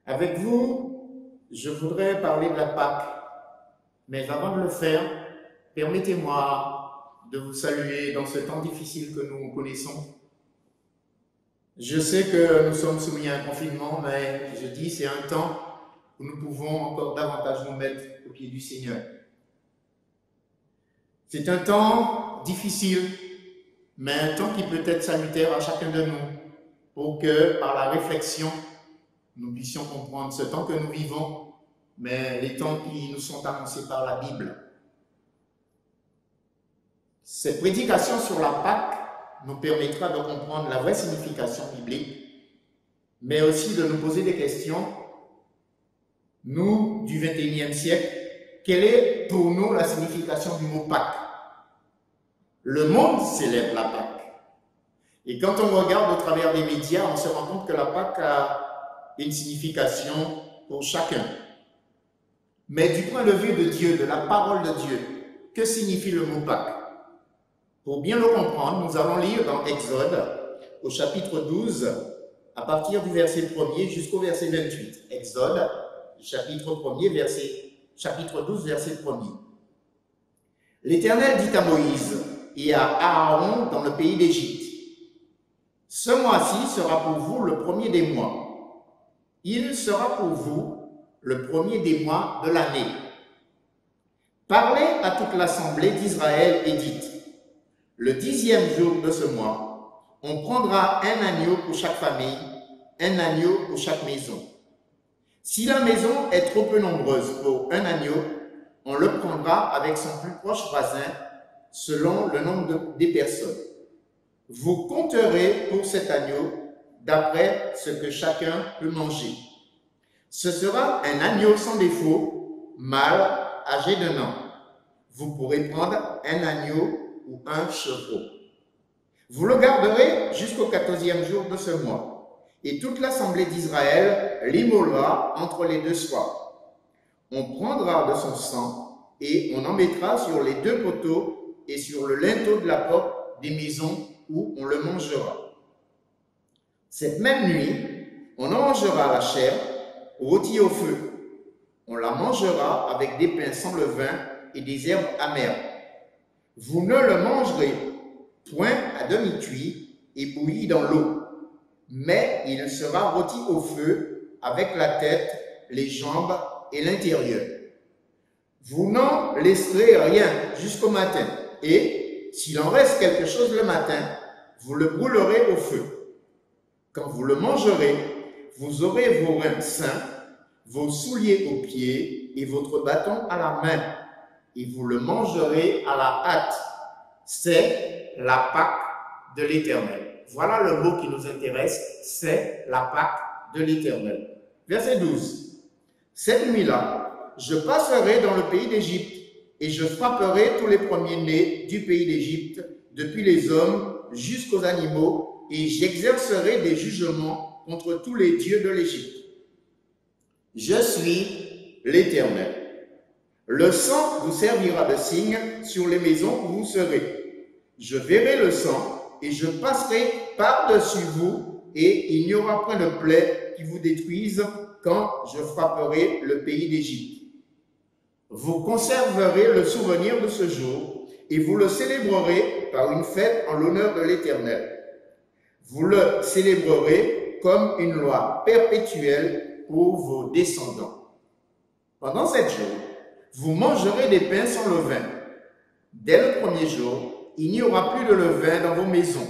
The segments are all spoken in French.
Avec vous, je voudrais parler de la Pâque, mais avant de le faire, permettez-moi de vous saluer dans ce temps difficile que nous connaissons. Je sais que nous sommes soumis à un confinement, mais je dis c'est un temps où nous pouvons encore davantage nous mettre au pied du Seigneur. C'est un temps difficile, mais un temps qui peut être salutaire à chacun de nous pour que par la réflexion, nous puissions comprendre ce temps que nous vivons, mais les temps qui nous sont annoncés par la Bible. Cette prédication sur la Pâque nous permettra de comprendre la vraie signification biblique, mais aussi de nous poser des questions. Nous, du XXIe siècle, quelle est pour nous la signification du mot Pâque? Le monde célèbre la Pâque. Et quand on regarde au travers des médias, on se rend compte que la Pâque a une signification pour chacun. Mais du point de vue de Dieu, de la parole de Dieu, que signifie le mot Pâques? Pour bien le comprendre, nous allons lire dans Exode, au chapitre 12, à partir du verset 1er jusqu'au verset 28. Exode, chapitre 12, verset 1er. L'Éternel dit à Moïse et à Aaron dans le pays d'Égypte: ce mois-ci sera pour vous le premier des mois. Il sera pour vous le premier des mois de l'année. Parlez à toute l'assemblée d'Israël et dites: le 10e jour de ce mois, on prendra un agneau pour chaque famille, un agneau pour chaque maison. Si la maison est trop peu nombreuse pour un agneau, on le prendra avec son plus proche voisin selon le nombre des personnes. Vous compterez pour cet agneau d'après ce que chacun peut manger. Ce sera un agneau sans défaut, mâle, âgé d'1 an. Vous pourrez prendre un agneau ou un chevreau. Vous le garderez jusqu'au 14e jour de ce mois, et toute l'assemblée d'Israël l'immolera entre les deux soirs. On prendra de son sang et on en mettra sur les deux poteaux et sur le linteau de la porte des maisons où on le mangera. Cette même nuit, on en mangera la chair rôtie au feu. On la mangera avec des pains sans levain et des herbes amères. Vous ne le mangerez point à demi-cuit et bouilli dans l'eau, mais il sera rôti au feu avec la tête, les jambes et l'intérieur. Vous n'en laisserez rien jusqu'au matin, et s'il en reste quelque chose le matin, vous le brûlerez au feu. Quand vous le mangerez, vous aurez vos reins sains, vos souliers aux pieds et votre bâton à la main, et vous le mangerez à la hâte. C'est la Pâque de l'Éternel. Voilà le mot qui nous intéresse, c'est la Pâque de l'Éternel. Verset 12. Cette nuit-là, je passerai dans le pays d'Égypte, et je frapperai tous les premiers-nés du pays d'Égypte, depuis les hommes jusqu'aux animaux, et j'exercerai des jugements contre tous les dieux de l'Égypte. Je suis l'Éternel. Le sang vous servira de signe sur les maisons où vous serez. Je verrai le sang et je passerai par-dessus vous, et il n'y aura point de plaie qui vous détruise quand je frapperai le pays d'Égypte. Vous conserverez le souvenir de ce jour et vous le célébrerez par une fête en l'honneur de l'Éternel. Vous le célébrerez comme une loi perpétuelle pour vos descendants. Pendant 7 jours, vous mangerez des pains sans levain. Dès le premier jour, il n'y aura plus de levain dans vos maisons,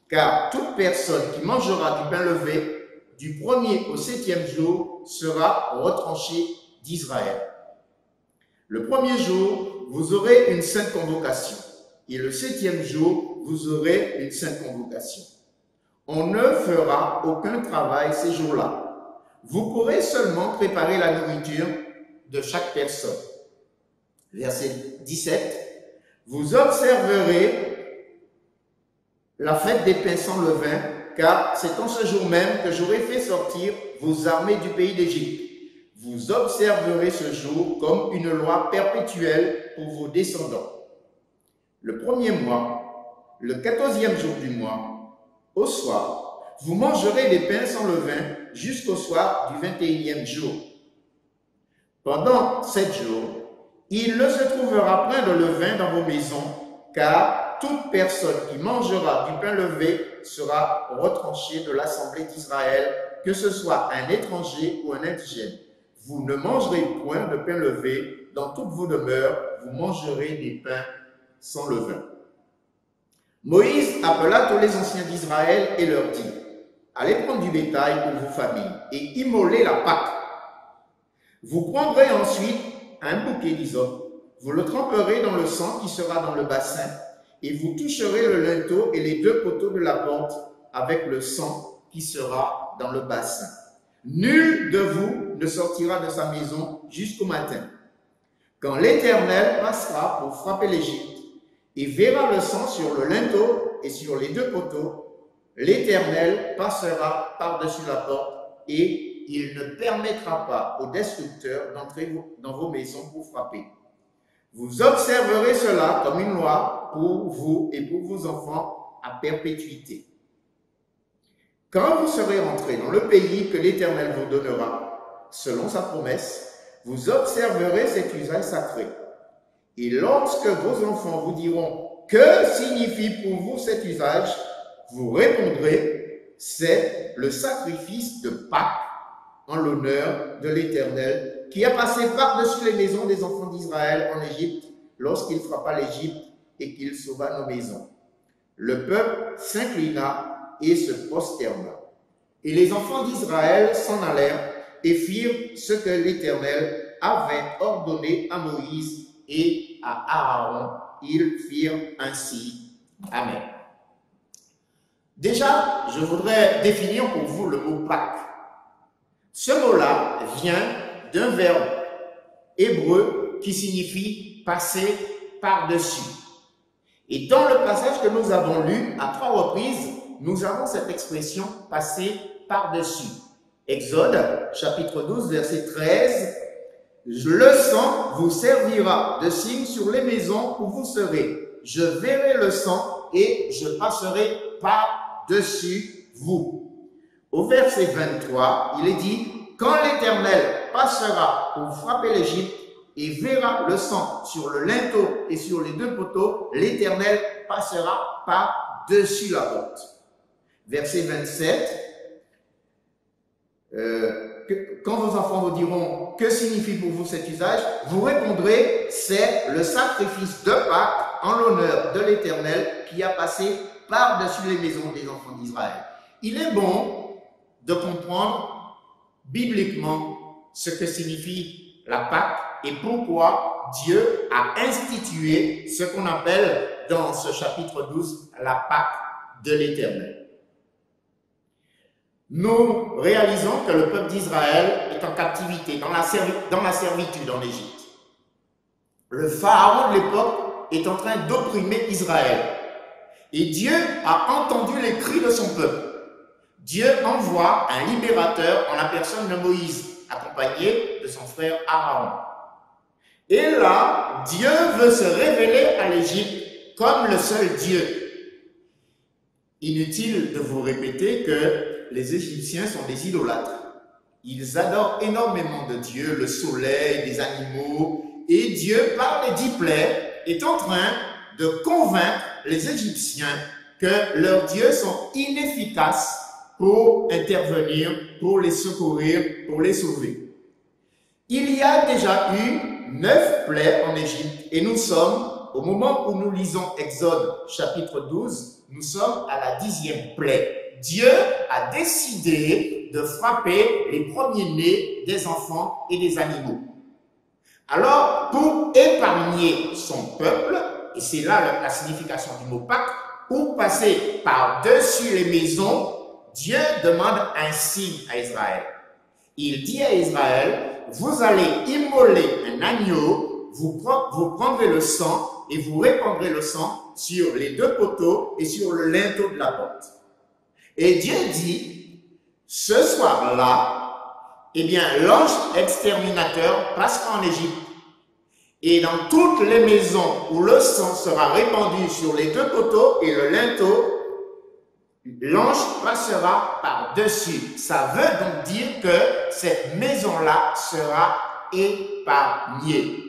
car toute personne qui mangera du pain levé du 1er au 7e jour sera retranchée d'Israël. Le premier jour, vous aurez une sainte convocation, et le 7e jour, vous aurez une sainte convocation. On ne fera aucun travail ces jours-là. Vous pourrez seulement préparer la nourriture de chaque personne. Verset 17. Vous observerez la fête des pains sans levain, car c'est en ce jour même que j'aurai fait sortir vos armées du pays d'Égypte. Vous observerez ce jour comme une loi perpétuelle pour vos descendants. Le premier mois, le 14e jour du mois, au soir, Vous mangerez des pains sans levain jusqu'au soir du 21e jour. Pendant 7 jours, il ne se trouvera point de levain dans vos maisons, car toute personne qui mangera du pain levé sera retranchée de l'assemblée d'Israël, que ce soit un étranger ou un indigène. Vous ne mangerez point de pain levé, dans toutes vos demeures, vous mangerez des pains sans levain. Moïse appela tous les anciens d'Israël et leur dit, allez prendre du bétail pour vos familles et immolez la Pâque. Vous prendrez ensuite un bouquet d'hysope, vous le tremperez dans le sang qui sera dans le bassin, et vous toucherez le linteau et les 2 poteaux de la porte avec le sang qui sera dans le bassin. Nul de vous ne sortira de sa maison jusqu'au matin. Quand l'Éternel passera pour frapper l'Égypte et verra le sang sur le linteau et sur les 2 poteaux, l'Éternel passera par-dessus la porte et il ne permettra pas aux destructeurs d'entrer dans vos maisons pour frapper. Vous observerez cela comme une loi pour vous et pour vos enfants à perpétuité. Quand vous serez entrés dans le pays que l'Éternel vous donnera, selon sa promesse, vous observerez cet usage sacré. Et lorsque vos enfants vous diront « Que signifie pour vous cet usage ?» vous répondrez « C'est le sacrifice de Pâques en l'honneur de l'Éternel qui a passé par-dessus les maisons des enfants d'Israël en Égypte lorsqu'il frappa l'Égypte et qu'il sauva nos maisons. » Le peuple s'inclina et se prosterna. Et les enfants d'Israël s'en allèrent et firent ce que l'Éternel avait ordonné à Moïse et à Aaron. Ils firent ainsi. Amen. Déjà, je voudrais définir pour vous le mot Pâques. Ce mot-là vient d'un verbe hébreu qui signifie passer par-dessus. Et dans le passage que nous avons lu à 3 reprises, nous avons cette expression passer par-dessus. Exode, chapitre 12, verset 13. Le sang vous servira de signe sur les maisons où vous serez. Je verrai le sang et je passerai par-dessus vous. Au verset 23, il est dit, quand l'Éternel passera pour frapper l'Égypte et verra le sang sur le linteau et sur les 2 poteaux, l'Éternel passera par-dessus la porte. Verset 27, quand vos enfants vous diront « Que signifie pour vous cet usage ?» vous répondrez « C'est le sacrifice de Pâques en l'honneur de l'Éternel qui a passé par-dessus les maisons des enfants d'Israël. » Il est bon de comprendre bibliquement ce que signifie la Pâque et pourquoi Dieu a institué ce qu'on appelle dans ce chapitre 12 la Pâque de l'Éternel. Nous réalisons que le peuple d'Israël est en captivité, dans la servitude en Égypte. Le pharaon de l'époque est en train d'opprimer Israël. Et Dieu a entendu les cris de son peuple. Dieu envoie un libérateur en la personne de Moïse, accompagné de son frère Aaron. Et là, Dieu veut se révéler à l'Égypte comme le seul Dieu. Inutile de vous répéter que les Égyptiens sont des idolâtres. Ils adorent énormément de Dieu, le soleil, des animaux. Et Dieu, par les 10 plaies, est en train de convaincre les Égyptiens que leurs dieux sont inefficaces pour intervenir, pour les secourir, pour les sauver. Il y a déjà eu 9 plaies en Égypte et nous sommes, au moment où nous lisons Exode chapitre 12, nous sommes à la 10e plaie. Dieu a décidé de frapper les premiers-nés des enfants et des animaux. Alors, pour épargner son peuple, et c'est là la signification du mot Pâques, pour passer par-dessus les maisons, Dieu demande un signe à Israël. Il dit à Israël, vous allez immoler un agneau, vous prendrez le sang et vous répandrez le sang sur les 2 poteaux et sur le linteau de la porte. Et Dieu dit, ce soir-là, eh bien, l'ange exterminateur passera en Égypte. Et dans toutes les maisons où le sang sera répandu sur les 2 poteaux et le linteau, l'ange passera par-dessus. Ça veut donc dire que cette maison-là sera épargnée.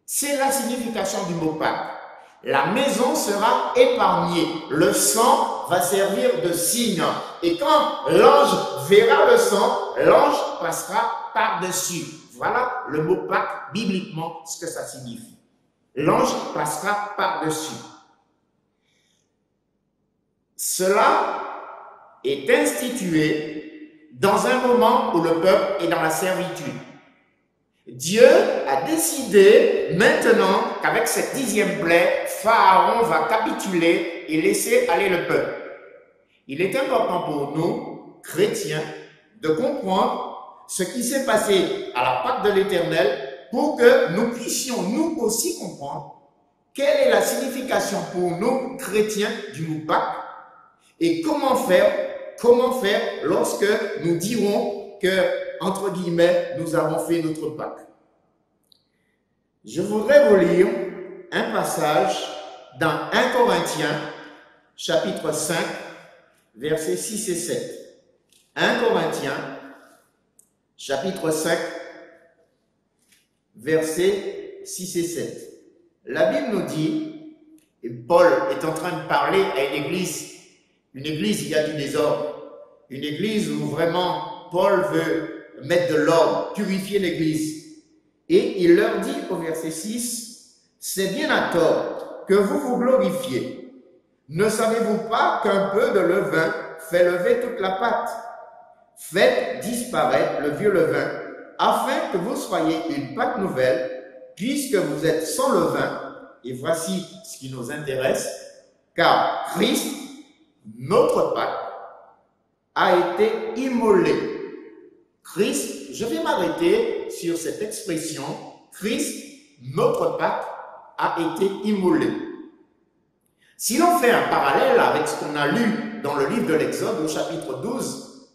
C'est la signification du mot Pâques. La maison sera épargnée. Le sang va servir de signe. Et quand l'ange verra le sang, l'ange passera par-dessus. Voilà le mot Pâques, bibliquement, ce que ça signifie. L'ange passera par-dessus. Cela est institué dans un moment où le peuple est dans la servitude. Dieu a décidé maintenant qu'avec cette 10e plaie, Pharaon va capituler et laisser aller le peuple. Il est important pour nous, chrétiens, de comprendre ce qui s'est passé à la Pâque de l'Éternel pour que nous puissions nous aussi comprendre quelle est la signification pour nous, chrétiens, du mot Pâque et comment faire lorsque nous dirons que, entre guillemets, nous avons fait notre Pâque. Je voudrais vous lire un passage dans 1 Corinthiens, chapitre 5, versets 6 et 7. 1 Corinthiens, chapitre 5, versets 6 et 7. La Bible nous dit, et Paul est en train de parler à une église, il y a du désordre. Une église où vraiment Paul veut mettre de l'ordre, purifier l'église. Et il leur dit au verset 6, « C'est bien à tort que vous vous glorifiez. Ne savez-vous pas qu'un peu de levain fait lever toute la pâte? Faites disparaître le vieux levain, afin que vous soyez une pâte nouvelle, puisque vous êtes sans levain. » Et voici ce qui nous intéresse, car Christ, notre Pâque, a été immolé. Christ, je vais m'arrêter sur cette expression, Christ, notre Pâque, a été immolé. Si l'on fait un parallèle avec ce qu'on a lu dans le livre de l'Exode au chapitre 12,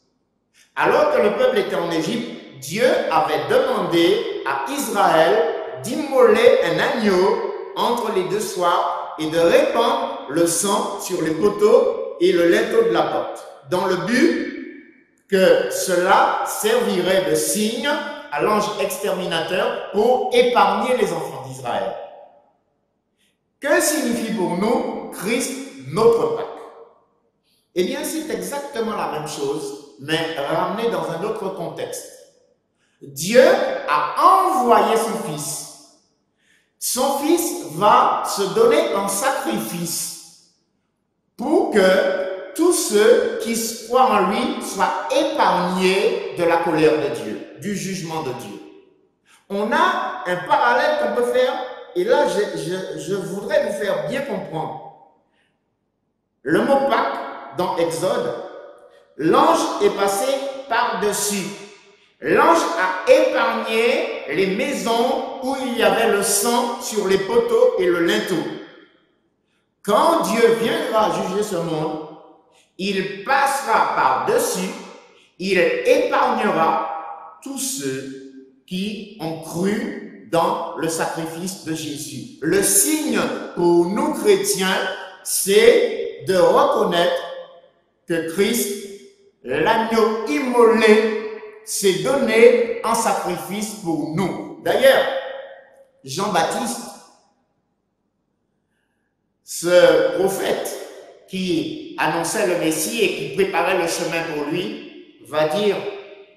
alors que le peuple était en Égypte, Dieu avait demandé à Israël d'immoler un agneau entre les deux soirs et de répandre le sang sur les poteaux et le linteau de la porte, dans le but que cela servirait de signe à l'ange exterminateur pour épargner les enfants d'Israël. Que signifie pour nous Christ, notre Pâque? Eh bien, c'est exactement la même chose, mais ramené dans un autre contexte. Dieu a envoyé son Fils. Son Fils va se donner en sacrifice pour que tous ceux qui croient en lui soient épargnés de la colère de Dieu, du jugement de Dieu. On a un parallèle qu'on peut faire, et là je voudrais vous faire bien comprendre. Le mot Pâques dans Exode, l'ange est passé par-dessus. L'ange a épargné les maisons où il y avait le sang sur les poteaux et le linteau. Quand Dieu viendra juger ce monde, il passera par-dessus, il épargnera tous ceux qui ont cru dans le sacrifice de Jésus. Le signe pour nous chrétiens, c'est de reconnaître que Christ, l'agneau immolé, s'est donné en sacrifice pour nous. D'ailleurs, Jean-Baptiste, ce prophète qui annonçait le Messie et qui préparait le chemin pour lui, va dire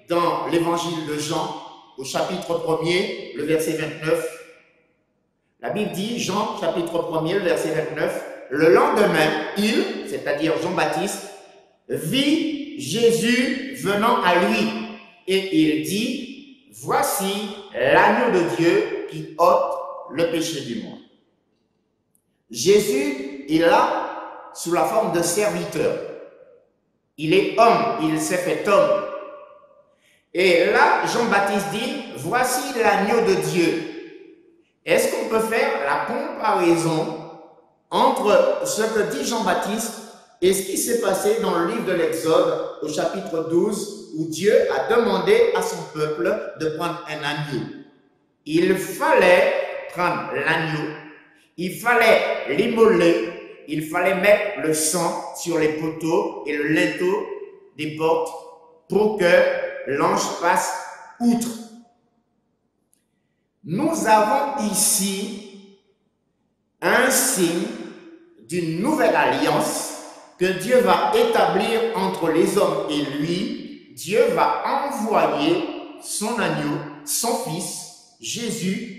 dans l'évangile de Jean, au chapitre 1er, le verset 29, la Bible dit, Jean, chapitre 1er, le verset 29, le lendemain, il, c'est-à-dire Jean-Baptiste, vit Jésus venant à lui. Et il dit, voici l'agneau de Dieu qui ôte le péché du monde. Jésus est là sous la forme de serviteur. Il est homme, il s'est fait homme. Et là, Jean-Baptiste dit, voici l'agneau de Dieu. Est-ce qu'on peut faire la comparaison entre ce que dit Jean-Baptiste et ce qui s'est passé dans le livre de l'Exode au chapitre 12 où Dieu a demandé à son peuple de prendre un agneau? Il fallait prendre l'agneau, il fallait l'immoler il fallait mettre le sang sur les poteaux et le linteau des portes pour que l'ange passe outre. Nous avons ici un signe d'une nouvelle alliance que Dieu va établir entre les hommes et lui. Dieu va envoyer son agneau, son fils, Jésus,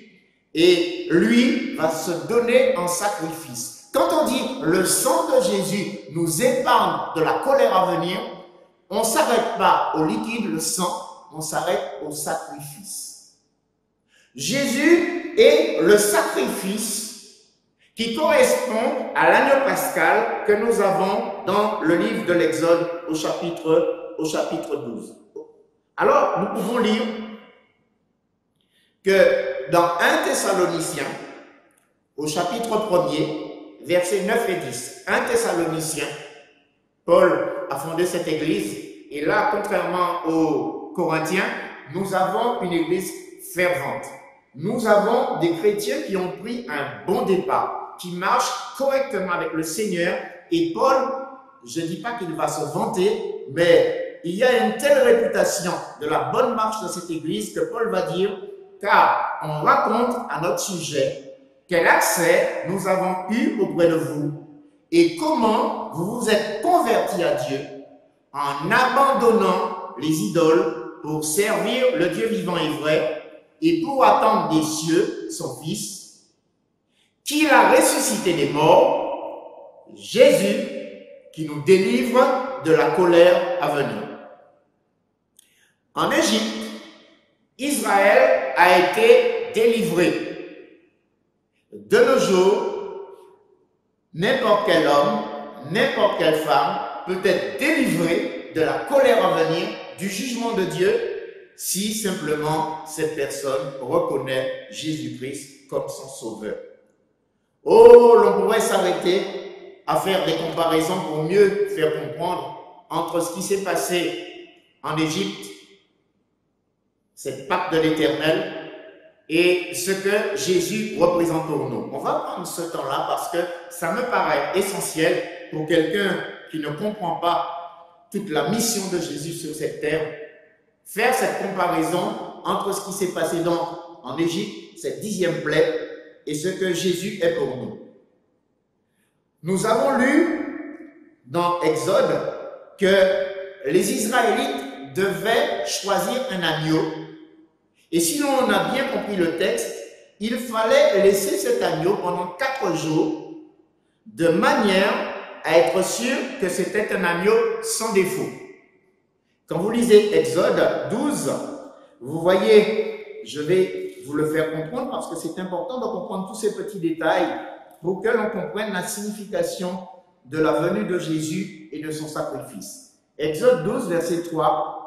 et lui va se donner en sacrifice. Quand on dit le sang de Jésus nous épargne de la colère à venir, on ne s'arrête pas au liquide, le sang, on s'arrête au sacrifice. Jésus est le sacrifice qui correspond à l'agneau pascal que nous avons dans le livre de l'Exode au chapitre 12. Alors, nous pouvons lire que dans 1 Thessaloniciens, au chapitre 1er, versets 9 et 10, 1 Thessaloniciens, Paul a fondé cette église, et là, contrairement aux Corinthiens, nous avons une église fervente. Nous avons des chrétiens qui ont pris un bon départ, qui marchent correctement avec le Seigneur, et Paul, je ne dis pas qu'il va se vanter, mais il y a une telle réputation de la bonne marche de cette église que Paul va dire, car on raconte à notre sujet quel accès nous avons eu auprès de vous et comment vous vous êtes convertis à Dieu en abandonnant les idoles pour servir le Dieu vivant et vrai et pour attendre des cieux son Fils, qu'il a ressuscité des morts, Jésus, qui nous délivre de la colère à venir. En Égypte, Israël a été délivré. De nos jours, n'importe quel homme, n'importe quelle femme peut être délivré de la colère à venir, du jugement de Dieu, si simplement cette personne reconnaît Jésus-Christ comme son sauveur. Oh, l'on pourrait s'arrêter à faire des comparaisons pour mieux faire comprendre entre ce qui s'est passé en Égypte, cette Pâque de l'Éternel, et ce que Jésus représente pour nous. On va prendre ce temps-là parce que ça me paraît essentiel pour quelqu'un qui ne comprend pas toute la mission de Jésus sur cette terre, faire cette comparaison entre ce qui s'est passé donc en Égypte, cette 10e plaie, et ce que Jésus est pour nous. Nous avons lu dans Exode que les Israélites devaient choisir un agneau. Et si l'on a bien compris le texte, il fallait laisser cet agneau pendant 4 jours de manière à être sûr que c'était un agneau sans défaut. Quand vous lisez Exode 12, vous voyez, je vais vous le faire comprendre parce que c'est important de comprendre tous ces petits détails pour que l'on comprenne la signification de la venue de Jésus et de son sacrifice. Exode 12, verset 3.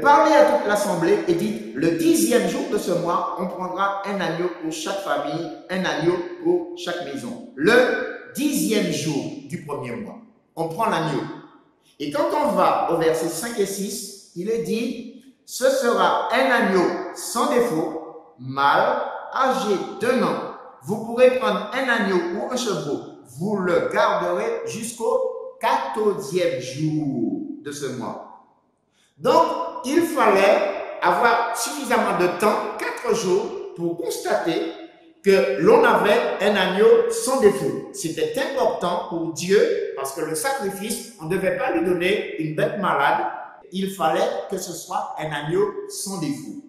Parlez à toute l'assemblée et dites, le 10e jour de ce mois, on prendra un agneau pour chaque famille, un agneau pour chaque maison. Le 10e jour du premier mois, on prend l'agneau. Et quand on va au verset 5 et 6, il est dit, ce sera un agneau sans défaut, mâle, âgé d'1 an. Vous pourrez prendre un agneau ou un chevreau, vous le garderez jusqu'au 14e jour de ce mois. Donc, il fallait avoir suffisamment de temps, 4 jours, pour constater que l'on avait un agneau sans défaut. C'était important pour Dieu, parce que le sacrifice, on ne devait pas lui donner une bête malade. Il fallait que ce soit un agneau sans défaut.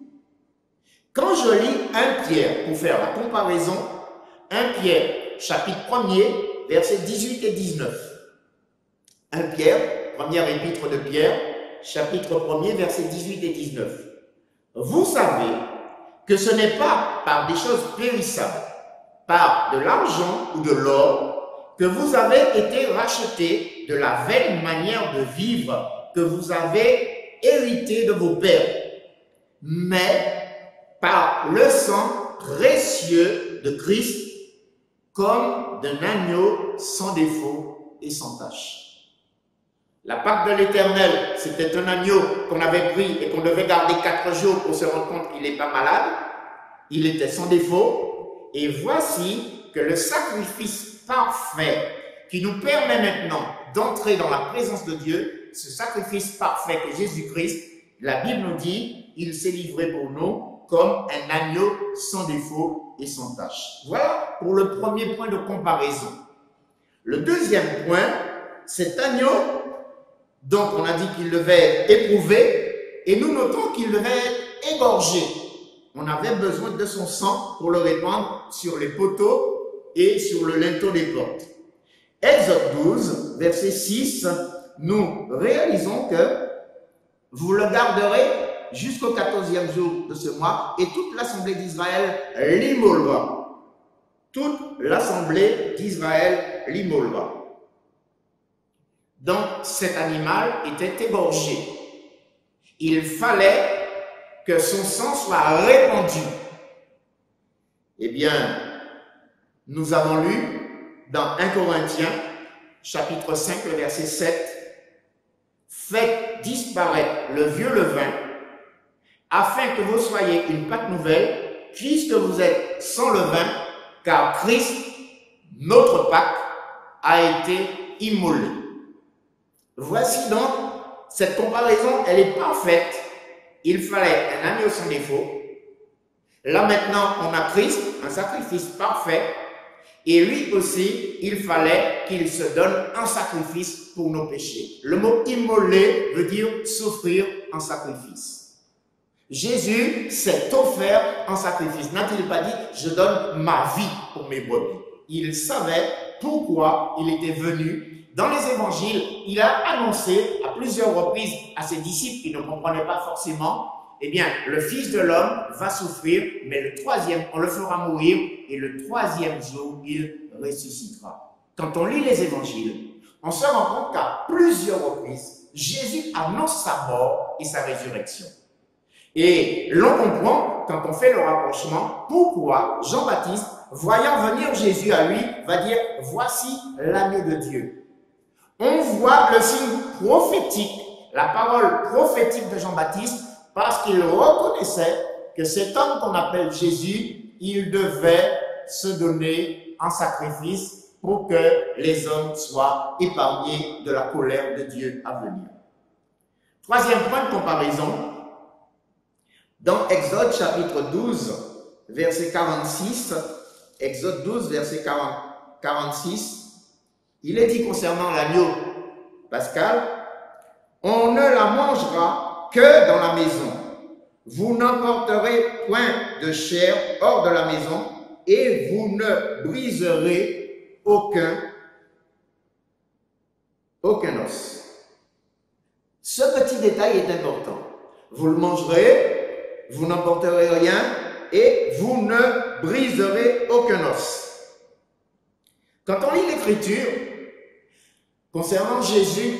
Quand je lis 1 Pierre, pour faire la comparaison, 1 Pierre, chapitre 1er, versets 18 et 19. 1 Pierre, première épître de Pierre, chapitre 1er, versets 18 et 19. Vous savez que ce n'est pas par des choses périssables, par de l'argent ou de l'or, que vous avez été rachetés de la vaine manière de vivre que vous avez hérité de vos pères, mais par le sang précieux de Christ, comme d'un agneau sans défaut et sans tache. La Pâque de l'Éternel, c'était un agneau qu'on avait pris et qu'on devait garder 4 jours pour se rendre compte qu'il n'est pas malade. Il était sans défaut. Et voici que le sacrifice parfait qui nous permet maintenant d'entrer dans la présence de Dieu, ce sacrifice parfait que Jésus-Christ, la Bible nous dit, il s'est livré pour nous comme un agneau sans défaut et sans tache. Voilà pour le premier point de comparaison. Le deuxième point, cet agneau, donc on a dit qu'il devait être éprouvé, et nous notons qu'il devait être égorgé. On avait besoin de son sang pour le répandre sur les poteaux et sur le linteau des portes. Exode 12, verset 6, nous réalisons que vous le garderez jusqu'au 14e jour de ce mois et toute l'assemblée d'Israël l'immolera. Toute l'assemblée d'Israël l'immolera. Donc cet animal était égorgé. Il fallait que son sang soit répandu. Eh bien, nous avons lu dans 1 Corinthiens, chapitre 5, le verset 7, « Faites disparaître le vieux levain, afin que vous soyez une pâte nouvelle, puisque vous êtes sans levain, car Christ, notre Pâque, a été immolé. » Voici donc, cette comparaison, elle est parfaite. Il fallait un agneau sans défaut. Là maintenant, on a Christ, un sacrifice parfait. Et lui aussi, il fallait qu'il se donne un sacrifice pour nos péchés. Le mot immolé veut dire souffrir en sacrifice. Jésus s'est offert en sacrifice. N'a-t-il pas dit, je donne ma vie pour mes brebis? Il savait pourquoi il était venu. Dans les évangiles, il a annoncé à plusieurs reprises à ses disciples qui ne comprenaient pas forcément, eh bien, le Fils de l'homme va souffrir, mais le troisième, on le fera mourir, et le troisième jour, il ressuscitera. Quand on lit les évangiles, on se rend compte qu'à plusieurs reprises, Jésus annonce sa mort et sa résurrection. Et l'on comprend, quand on fait le rapprochement, pourquoi Jean-Baptiste, voyant venir Jésus à lui, va dire « Voici l'agneau de Dieu ». On voit le signe prophétique, la parole prophétique de Jean-Baptiste, parce qu'il reconnaissait que cet homme qu'on appelle Jésus, il devait se donner en sacrifice pour que les hommes soient épargnés de la colère de Dieu à venir. Troisième point de comparaison, dans Exode chapitre 12, verset 46, Exode 12, verset 46, il est dit concernant l'agneau pascal, on ne la mangera que dans la maison. Vous n'emporterez point de chair hors de la maison et vous ne briserez aucun os. Ce petit détail est important. Vous le mangerez, vous n'emporterez rien et vous ne briserez aucun os. Quand on lit l'Écriture, concernant Jésus,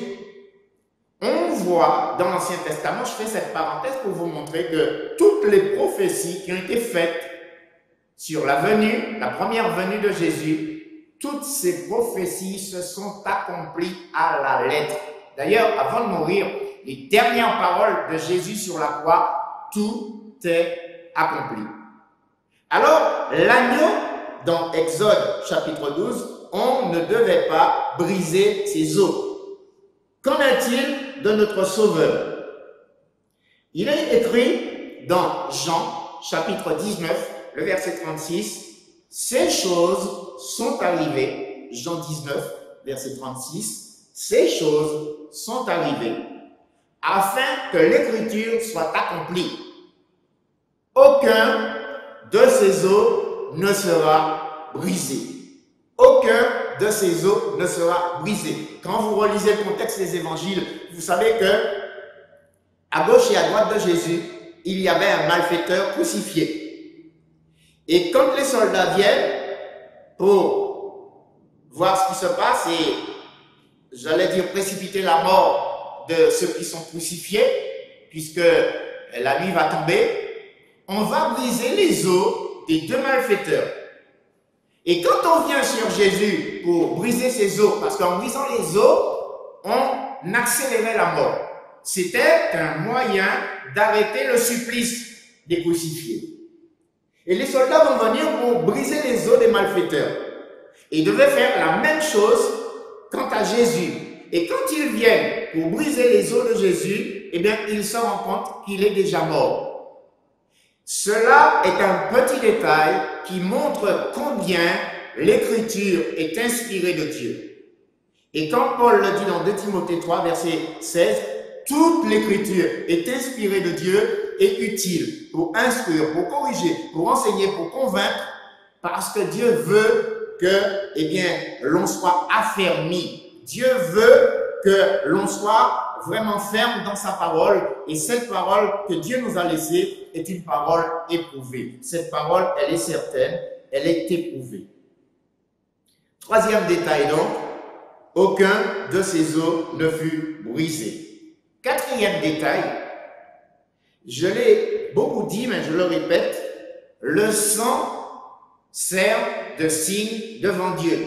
on voit dans l'Ancien Testament, je fais cette parenthèse pour vous montrer que toutes les prophéties qui ont été faites sur la venue, la première venue de Jésus, toutes ces prophéties se sont accomplies à la lettre. D'ailleurs, avant de mourir, les dernières paroles de Jésus sur la croix, tout est accompli. Alors, l'agneau, dans Exode chapitre 12, on ne devait pas briser ses os. Qu'en est-il de notre Sauveur? Il est écrit dans Jean chapitre 19, le verset 36, « Ces choses sont arrivées » Jean 19, verset 36, « Ces choses sont arrivées afin que l'Écriture soit accomplie. Aucun de ces os ne sera brisé. » Aucun de ces os ne sera brisé. Quand vous relisez le contexte des évangiles, vous savez que à gauche et à droite de Jésus, il y avait un malfaiteur crucifié. Et quand les soldats viennent pour voir ce qui se passe et, j'allais dire, précipiter la mort de ceux qui sont crucifiés, puisque la nuit va tomber, on va briser les os des deux malfaiteurs. Et quand on vient sur Jésus pour briser ses os, parce qu'en brisant les os, on accélérait la mort. C'était un moyen d'arrêter le supplice des crucifiés. Et les soldats vont venir pour briser les os des malfaiteurs. et devaient faire la même chose quant à Jésus. Et quand ils viennent pour briser les os de Jésus, eh bien, ils se rendent compte qu'il est déjà mort. Cela est un petit détail qui montre combien l'Écriture est inspirée de Dieu. Et quand Paul le dit dans 2 Timothée 3, verset 16, toute l'Écriture est inspirée de Dieu et utile pour instruire, pour corriger, pour enseigner, pour convaincre, parce que Dieu veut que, eh bien, l'on soit affermi. Dieu veut que l'on soit vraiment ferme dans sa parole, et cette parole que Dieu nous a laissée est une parole éprouvée. Cette parole, elle est certaine, elle est éprouvée. Troisième détail donc, aucun de ces os ne fut brisé. Quatrième détail, je l'ai beaucoup dit, mais je le répète, le sang sert de signe devant Dieu.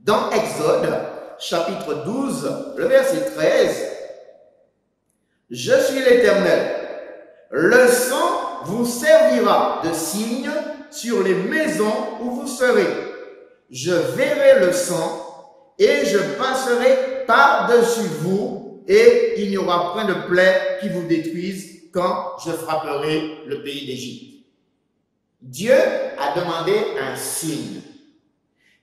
Dans Exode, chapitre 12, le verset 13, « Je suis l'Éternel. Le sang vous servira de signe sur les maisons où vous serez. Je verrai le sang et je passerai par-dessus vous et il n'y aura point de plaie qui vous détruise quand je frapperai le pays d'Égypte. » Dieu a demandé un signe.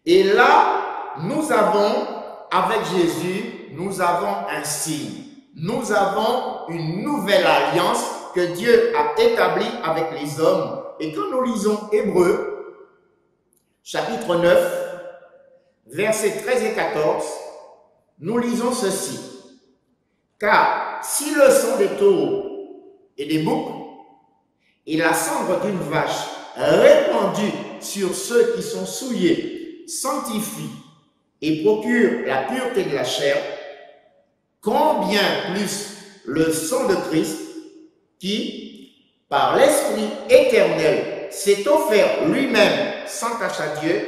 Et là, nous avons, avec Jésus, nous avons un signe. Nous avons une nouvelle alliance que Dieu a établie avec les hommes. Et quand nous lisons Hébreux, chapitre 9, versets 13 et 14, nous lisons ceci. « Car si le sang des taureaux et des boucs et la cendre d'une vache répandue sur ceux qui sont souillés sanctifie et procure la pureté de la chair, combien plus le sang de Christ qui, par l'Esprit éternel, s'est offert lui-même sans tache à Dieu,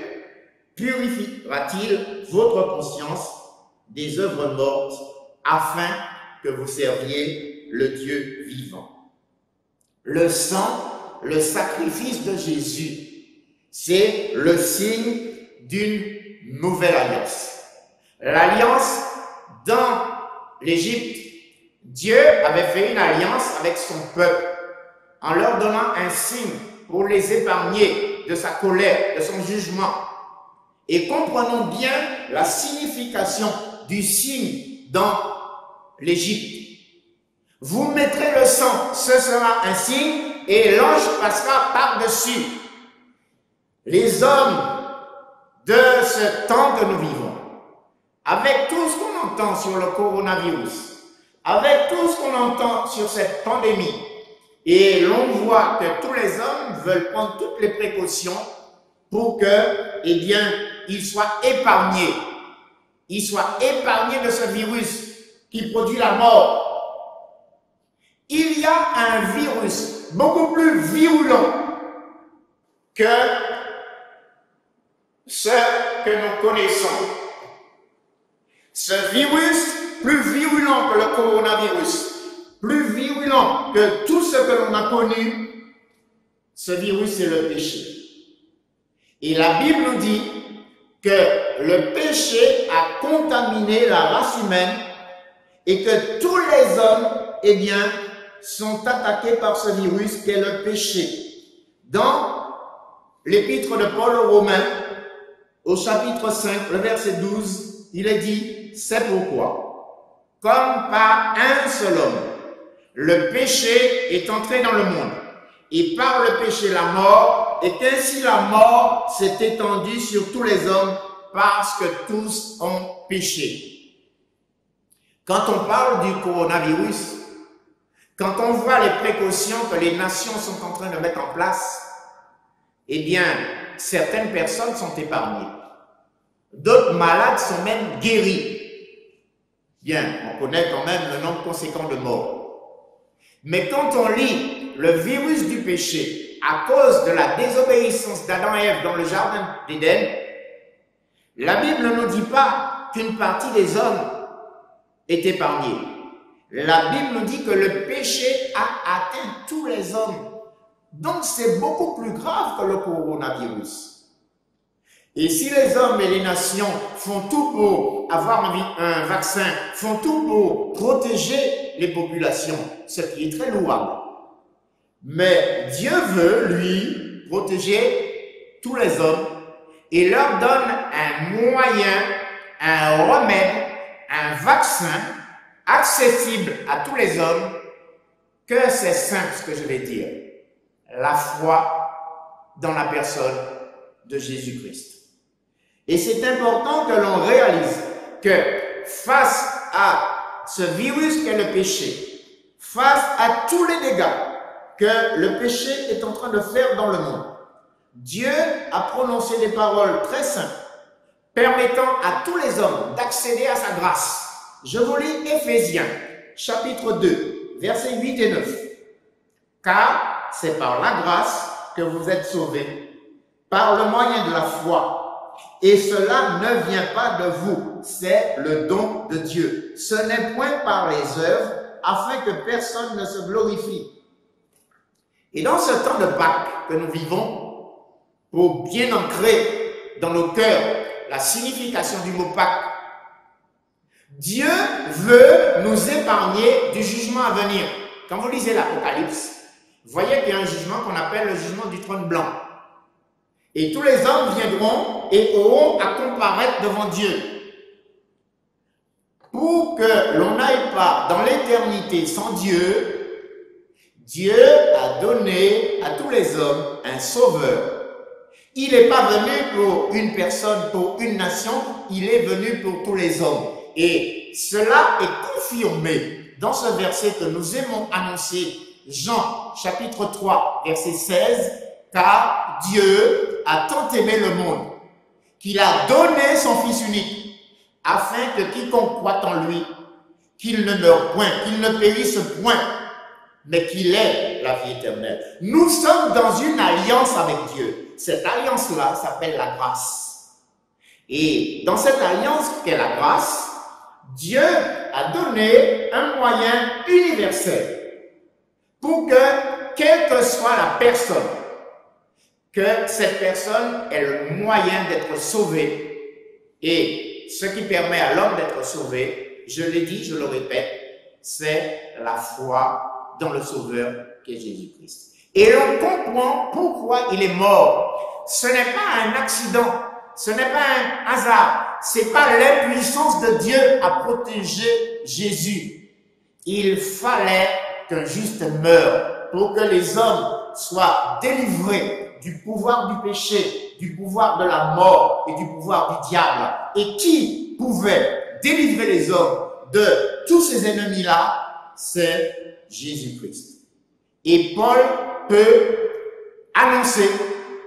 purifiera-t-il votre conscience des œuvres mortes afin que vous serviez le Dieu vivant. » Le sang, le sacrifice de Jésus, c'est le signe d'une nouvelle alliance. L'alliance dans l'Égypte, Dieu avait fait une alliance avec son peuple en leur donnant un signe pour les épargner de sa colère, de son jugement. Et comprenons bien la signification du signe dans l'Égypte. Vous mettrez le sang, ce sera un signe, et l'ange passera par-dessus. Les hommes de ce temps que nous vivons, avec tout ce qu'on entend sur le coronavirus, avec tout ce qu'on entend sur cette pandémie, et l'on voit que tous les hommes veulent prendre toutes les précautions pour que, eh bien, ils soient épargnés. Ils soient épargnés de ce virus qui produit la mort. Il y a un virus beaucoup plus virulent que ce que nous connaissons. Ce virus, plus virulent que le coronavirus, plus virulent que tout ce que l'on a connu, ce virus, c'est le péché. Et la Bible nous dit que le péché a contaminé la race humaine et que tous les hommes, eh bien, sont attaqués par ce virus qu'est le péché. Dans l'épître de Paul aux Romains, au chapitre 5, le verset 12, il est dit, « C'est pourquoi, comme par un seul homme, le péché est entré dans le monde, et par le péché la mort, et qu'ainsi la mort s'est étendue sur tous les hommes, parce que tous ont péché. » Quand on parle du coronavirus, quand on voit les précautions que les nations sont en train de mettre en place, eh bien, certaines personnes sont épargnées. D'autres malades sont même guéris. Bien, on connaît quand même le nombre conséquent de morts. Mais quand on lit le virus du péché à cause de la désobéissance d'Adam et Ève dans le jardin d'Éden, la Bible ne nous dit pas qu'une partie des hommes est épargnée. La Bible nous dit que le péché a atteint tous les hommes. Donc c'est beaucoup plus grave que le coronavirus. Et si les hommes et les nations font tout pour avoir un vaccin, font tout pour protéger les populations, ce qui est très louable. Mais Dieu veut, lui, protéger tous les hommes et leur donne un moyen, un remède, un vaccin accessible à tous les hommes, que c'est simple ce que je vais dire. La foi dans la personne de Jésus-Christ. Et c'est important que l'on réalise que face à ce virus qu'est le péché, face à tous les dégâts que le péché est en train de faire dans le monde, Dieu a prononcé des paroles très simples, permettant à tous les hommes d'accéder à sa grâce. Je vous lis Éphésiens, chapitre 2, versets 8 et 9. Car c'est par la grâce que vous êtes sauvés, par le moyen de la foi. Et cela ne vient pas de vous, c'est le don de Dieu. Ce n'est point par les œuvres, afin que personne ne se glorifie. Et dans ce temps de Pâques que nous vivons, pour bien ancrer dans nos cœurs la signification du mot Pâques, Dieu veut nous épargner du jugement à venir. Quand vous lisez l'Apocalypse, vous voyez qu'il y a un jugement qu'on appelle le jugement du trône blanc. Et tous les hommes viendront et auront à comparaître devant Dieu. Pour que l'on n'aille pas dans l'éternité sans Dieu, Dieu a donné à tous les hommes un sauveur. Il n'est pas venu pour une personne, pour une nation, il est venu pour tous les hommes. Et cela est confirmé dans ce verset que nous aimons annoncer, Jean chapitre 3, verset 16, car Dieu a tant aimé le monde qu'il a donné son Fils unique, afin que quiconque croit en lui, qu'il ne meure point, qu'il ne périsse point, mais qu'il ait la vie éternelle. Nous sommes dans une alliance avec Dieu. Cette alliance-là s'appelle la grâce. Et dans cette alliance qu'est la grâce, Dieu a donné un moyen universel pour que, quelle que soit la personne, que cette personne ait le moyen d'être sauvée. Et ce qui permet à l'homme d'être sauvé, je l'ai dit, je le répète, c'est la foi dans le Sauveur qui est Jésus-Christ. Et l'on comprend pourquoi il est mort. Ce n'est pas un accident, ce n'est pas un hasard, c'est pas l'impuissance de Dieu à protéger Jésus. Il fallait qu'un juste meure pour que les hommes soient délivrés du pouvoir du péché, du pouvoir de la mort et du pouvoir du diable. Et qui pouvait délivrer les hommes de tous ces ennemis-là? C'est Jésus-Christ. Et Paul peut annoncer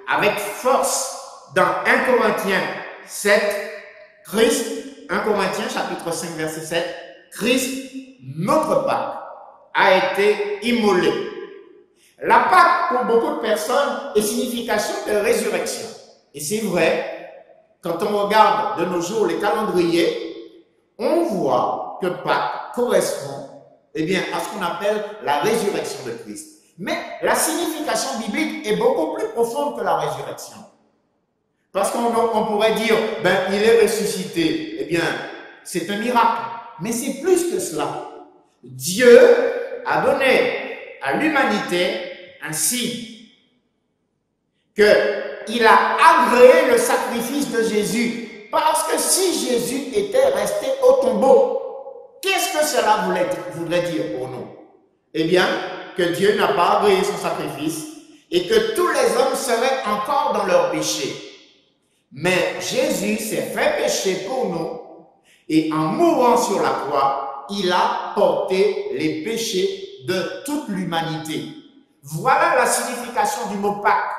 avec force dans 1 Corinthiens 7, Christ, 1 Corinthiens chapitre 5 verset 7, Christ, notre Pâque, a été immolé. La Pâque, pour beaucoup de personnes, est signification de résurrection. Et c'est vrai, quand on regarde de nos jours les calendriers, on voit que Pâques correspond à ce qu'on appelle la résurrection de Christ. Mais la signification biblique est beaucoup plus profonde que la résurrection. Parce qu'on pourrait dire, il est ressuscité. C'est un miracle. Mais c'est plus que cela. Dieu a donné à l'humanité un signe qu'il a agréé le sacrifice de Jésus. Parce que si Jésus était resté au tombeau, qu'est-ce que cela voudrait dire pour nous? Que Dieu n'a pas agréé son sacrifice et que tous les hommes seraient encore dans leur péché. Mais Jésus s'est fait péché pour nous et en mourant sur la croix, il a porté les péchés de toute l'humanité. Voilà la signification du mot Pâques.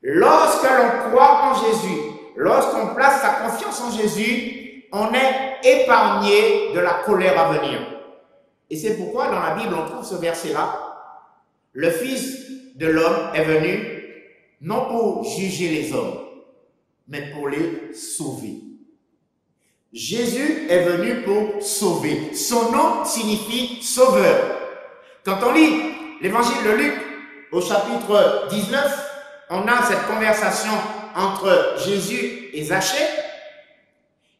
Lorsque l'on croit en Jésus, lorsqu'on place sa confiance en Jésus, on est épargné de la colère à venir. Et c'est pourquoi dans la Bible on trouve ce verset-là. Le Fils de l'homme est venu non pour juger les hommes, mais pour les sauver. Jésus est venu pour sauver. Son nom signifie sauveur. Quand on lit l'évangile de Luc au chapitre 19, on a cette conversation entre Jésus et Zachée,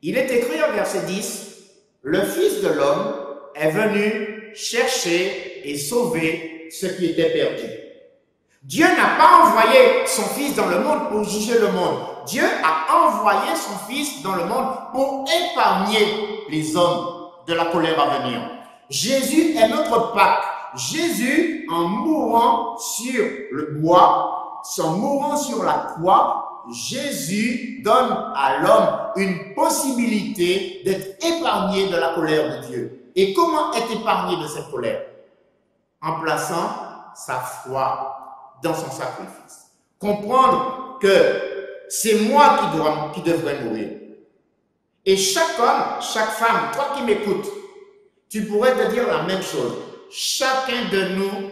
il est écrit en verset 10, « Le Fils de l'homme est venu chercher et sauver ce qui était perdu. » Dieu n'a pas envoyé son Fils dans le monde pour juger le monde. Dieu a envoyé son Fils dans le monde pour épargner les hommes de la colère à venir. Jésus est notre Pâque. Jésus, en mourant sur le bois, en mourant sur la croix, Jésus donne à l'homme une possibilité d'être épargné de la colère de Dieu. Et comment être épargné de cette colère? En plaçant sa foi dans son sacrifice. Comprendre que c'est moi qui devrais mourir. Et chaque homme, chaque femme, toi qui m'écoutes, tu pourrais te dire la même chose. Chacun de nous,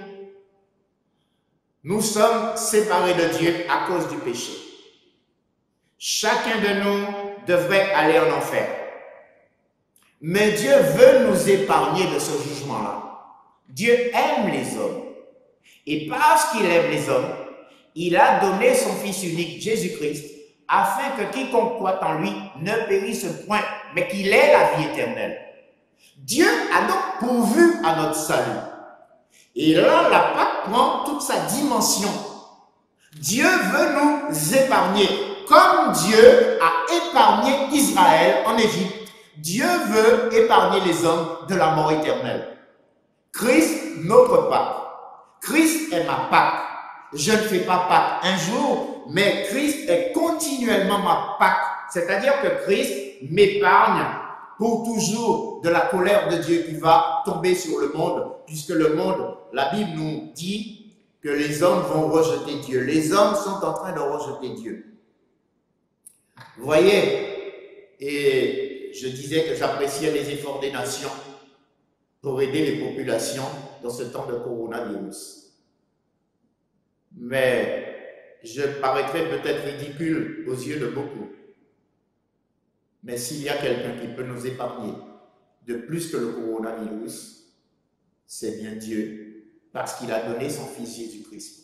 nous sommes séparés de Dieu à cause du péché. Chacun de nous devrait aller en enfer. Mais Dieu veut nous épargner de ce jugement-là. Dieu aime les hommes. Et parce qu'il aime les hommes, il a donné son Fils unique, Jésus-Christ, afin que quiconque croit en lui ne périsse point, mais qu'il ait la vie éternelle. Dieu a donc pourvu à notre salut. Et là, la Pâque prend toute sa dimension. Dieu veut nous épargner. Comme Dieu a épargné Israël en Égypte, Dieu veut épargner les hommes de la mort éternelle. Christ, notre Pâque. Christ est ma Pâque. Je ne fais pas Pâque un jour, mais Christ est continuellement ma Pâque. C'est-à-dire que Christ m'épargne pour toujours de la colère de Dieu qui va tomber sur le monde, puisque le monde, la Bible nous dit que les hommes vont rejeter Dieu. Les hommes sont en train de rejeter Dieu. Vous voyez, et je disais que j'appréciais les efforts des nations pour aider les populations dans ce temps de coronavirus. Mais je paraîtrais peut-être ridicule aux yeux de beaucoup. Mais s'il y a quelqu'un qui peut nous épargner de plus que le coronavirus, c'est bien Dieu, parce qu'il a donné son Fils Jésus-Christ.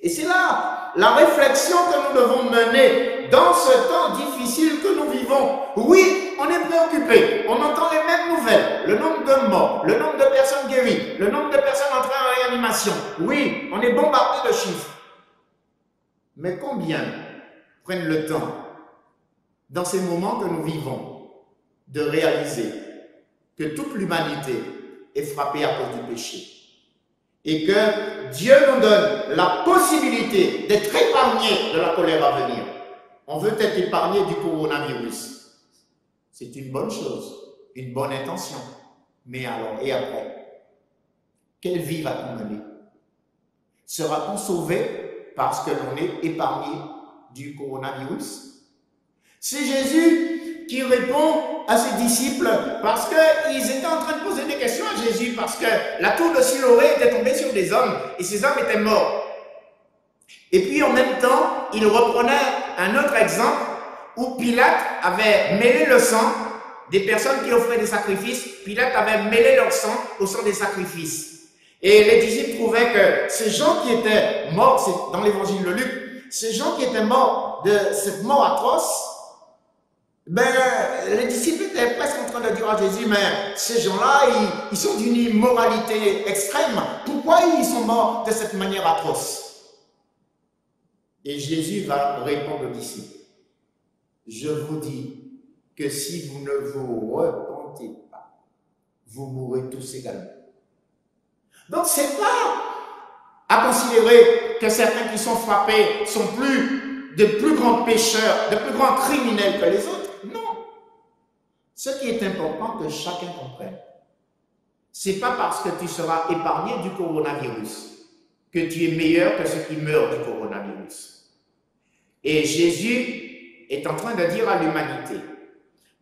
Et c'est là la réflexion que nous devons mener dans ce temps difficile que nous vivons. Oui, on est préoccupé, on entend les mêmes nouvelles, le nombre de morts, le nombre de personnes guéries, le nombre de personnes entrées en réanimation. Oui, on est bombardé de chiffres. Mais combien prennent le temps, dans ces moments que nous vivons, de réaliser que toute l'humanité est frappée à cause du péché? Et que Dieu nous donne la possibilité d'être épargné de la colère à venir. On veut être épargné du coronavirus. C'est une bonne chose, une bonne intention. Mais alors, et après? Quelle vie va-t-on mener? Sera-t-on sauvé parce que l'on est épargné du coronavirus? C'est Jésus qui répond à ses disciples parce qu'ils étaient en train de poser des questions à Jésus parce que la tour de Siloé était tombée sur des hommes et ces hommes étaient morts. Et puis en même temps, il reprenait un autre exemple où Pilate avait mêlé le sang des personnes qui offraient des sacrifices. Pilate avait mêlé leur sang au sang des sacrifices. Et les disciples trouvaient que ces gens qui étaient morts, c'est dans l'évangile de Luc, ces gens qui étaient morts de cette mort atroce, les disciples étaient presque en train de dire à Jésus, mais ces gens-là, ils sont d'une immoralité extrême. Pourquoi ils sont morts de cette manière atroce? Et Jésus va répondre aux disciples, je vous dis que si vous ne vous repentez pas, vous mourrez tous également. Donc c'est pas à considérer que certains qui sont frappés sont de plus grands pécheurs, de plus grands criminels que les autres. Non. Ce qui est important que chacun comprenne, c'est pas parce que tu seras épargné du coronavirus que tu es meilleur que ceux qui meurent du coronavirus. Et Jésus est en train de dire à l'humanité,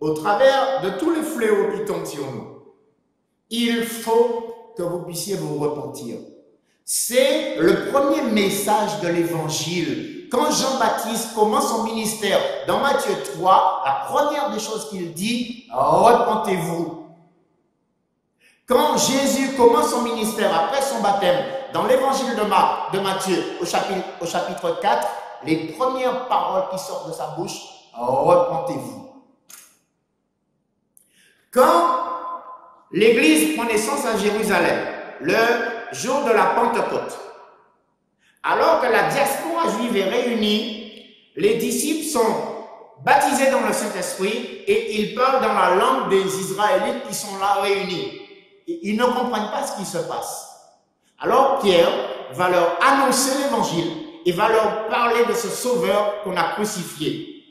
au travers de tous les fléaux qui tombent sur nous, il faut que vous puissiez vous repentir. C'est le premier message de l'évangile. Quand Jean-Baptiste commence son ministère dans Matthieu 3, la première des choses qu'il dit, repentez-vous. Quand Jésus commence son ministère après son baptême, dans l'évangile de Matthieu au chapitre 4, les premières paroles qui sortent de sa bouche, repentez-vous. Quand l'Église prend naissance à Jérusalem, le jour de la Pentecôte, alors que la diaspora juive est réunie, les disciples sont baptisés dans le Saint-Esprit et ils parlent dans la langue des Israélites qui sont là réunis. Ils ne comprennent pas ce qui se passe. Alors Pierre va leur annoncer l'évangile et va leur parler de ce sauveur qu'on a crucifié.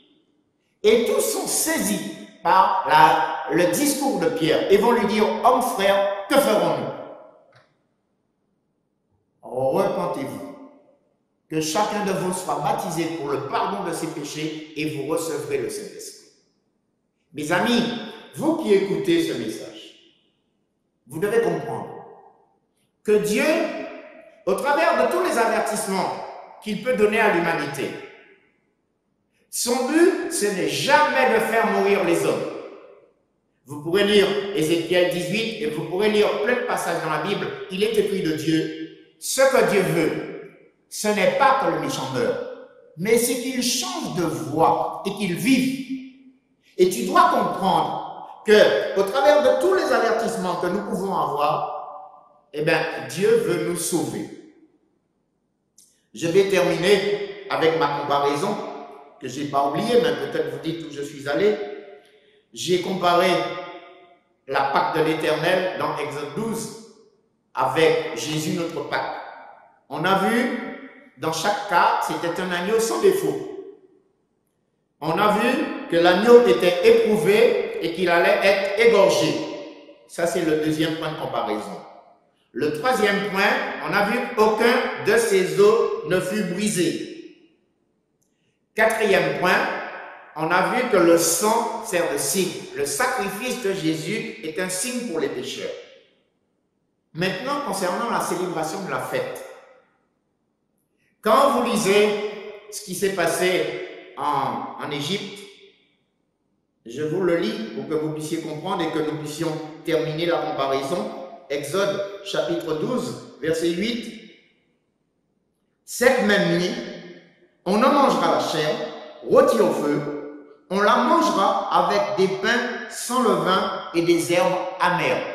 Et tous sont saisis par le discours de Pierre et vont lui dire, homme frère, que ferons-nous? Repentez-vous. Que chacun de vous soit baptisé pour le pardon de ses péchés et vous recevrez le Saint-Esprit. Mes amis, vous qui écoutez ce message, vous devez comprendre que Dieu, au travers de tous les avertissements qu'il peut donner à l'humanité, son but, ce n'est jamais de faire mourir les hommes. Vous pourrez lire Ézéchiel 18 et vous pourrez lire plein de passages dans la Bible. Il est écrit de Dieu, ce que Dieu veut, ce n'est pas que le méchant meure, mais c'est qu'il change de voie et qu'il vive. Et tu dois comprendre que, au travers de tous les avertissements que nous pouvons avoir, eh bien, Dieu veut nous sauver. Je vais terminer avec ma comparaison, que je n'ai pas oubliée, mais peut-être vous dites où je suis allé. J'ai comparé la Pâque de l'Éternel dans Exode 12 avec Jésus, notre Pâque. On a vu, dans chaque cas, c'était un agneau sans défaut. On a vu que l'agneau était éprouvé et qu'il allait être égorgé. Ça, c'est le deuxième point de comparaison. Le troisième point, on a vu qu'aucun de ses os ne fut brisé. Quatrième point, on a vu que le sang sert de signe. Le sacrifice de Jésus est un signe pour les pécheurs. Maintenant, concernant la célébration de la fête, quand vous lisez ce qui s'est passé en Égypte, je vous le lis pour que vous puissiez comprendre et que nous puissions terminer la comparaison. Exode chapitre 12, verset 8. Cette même nuit, on en mangera la chair, rôtie au feu, on la mangera avec des pains sans levain et des herbes amères.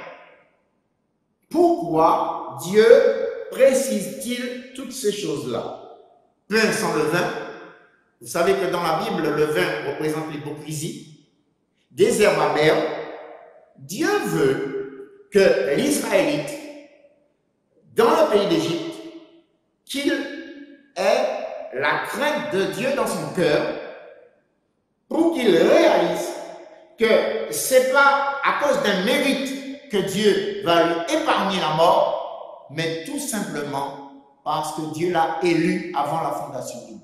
Pourquoi Dieu précise-t-il toutes ces choses-là? Pain sans levain, vous savez que dans la Bible, le vin représente l'hypocrisie. Des herbes amères, Dieu veut que l'Israélite, dans le pays d'Égypte, qu'il ait la crainte de Dieu dans son cœur pour qu'il réalise que ce n'est pas à cause d'un mérite que Dieu va lui épargner la mort, mais tout simplement parce que Dieu l'a élu avant la fondation du monde.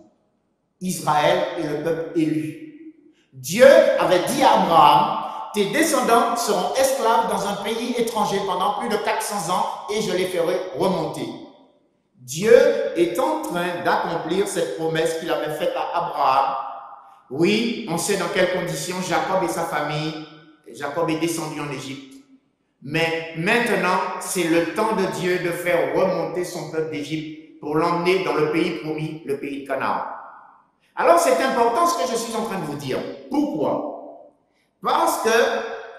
Israël est le peuple élu. Dieu avait dit à Abraham, tes descendants seront esclaves dans un pays étranger pendant plus de 400 ans et je les ferai remonter. Dieu est en train d'accomplir cette promesse qu'il avait faite à Abraham. Oui, on sait dans quelles conditions Jacob et sa famille, Jacob est descendu en Égypte. Mais maintenant, c'est le temps de Dieu de faire remonter son peuple d'Égypte pour l'emmener dans le pays promis, le pays de Canaan. Alors c'est important ce que je suis en train de vous dire. Pourquoi? Parce que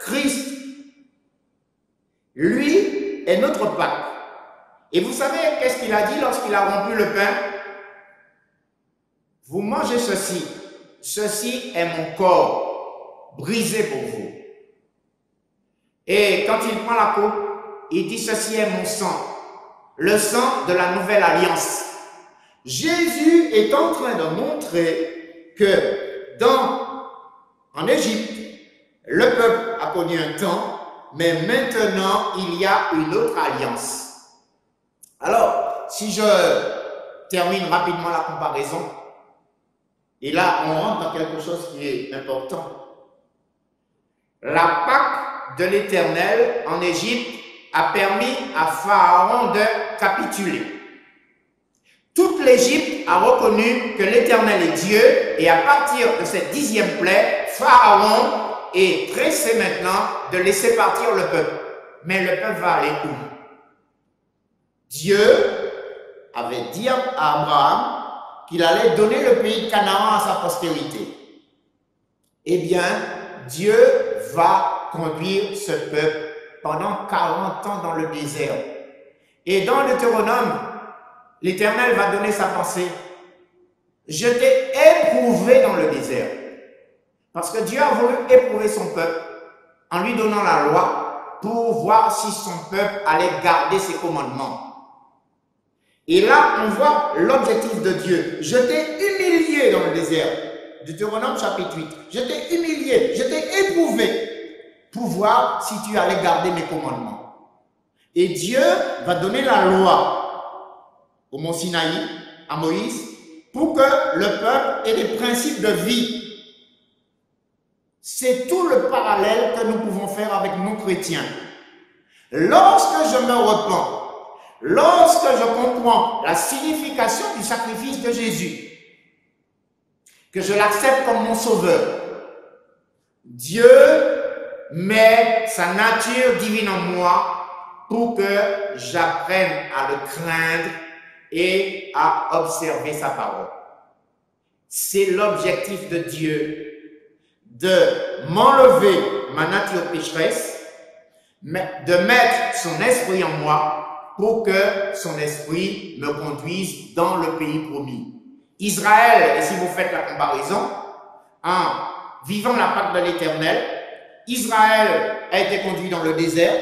Christ, lui, est notre Pâque. Et vous savez qu'est-ce qu'il a dit lorsqu'il a rompu le pain? Vous mangez ceci. Ceci est mon corps, brisé pour vous. Et quand il prend la coupe, il dit ceci est mon sang, le sang de la nouvelle alliance. Jésus est en train de montrer que en Égypte, le peuple a connu un temps, mais maintenant il y a une autre alliance. Alors, si je termine rapidement la comparaison, et là on rentre dans quelque chose qui est important. La Pâque de l'Éternel en Égypte a permis à Pharaon de capituler. Toute l'Égypte a reconnu que l'Éternel est Dieu et à partir de cette 10e plaie, Pharaon est pressé maintenant de laisser partir le peuple. Mais le peuple va aller où? Dieu avait dit à Abraham qu'il allait donner le pays de Canaan à sa postérité. Eh bien, Dieu va conduire ce peuple pendant 40 ans dans le désert. Et dans Deutéronome, l'Éternel va donner sa pensée. Je t'ai éprouvé dans le désert. Parce que Dieu a voulu éprouver son peuple en lui donnant la loi pour voir si son peuple allait garder ses commandements. Et là, on voit l'objectif de Dieu. Je t'ai humilié dans le désert. Deutéronome chapitre 8. Je t'ai humilié, je t'ai éprouvé pour voir si tu allais garder mes commandements. Et Dieu va donner la loi au mont Sinaï, à Moïse, pour que le peuple ait des principes de vie. C'est tout le parallèle que nous pouvons faire avec nous chrétiens. Lorsque je me repens, lorsque je comprends la signification du sacrifice de Jésus, que je l'accepte comme mon sauveur, Dieu met sa nature divine en moi pour que j'apprenne à le craindre et à observer sa parole. C'est l'objectif de Dieu, de m'enlever ma nature pécheresse, de mettre son esprit en moi pour que son esprit me conduise dans le pays promis. Israël, et si vous faites la comparaison, en vivant la Pâque de l'Éternel, Israël a été conduit dans le désert,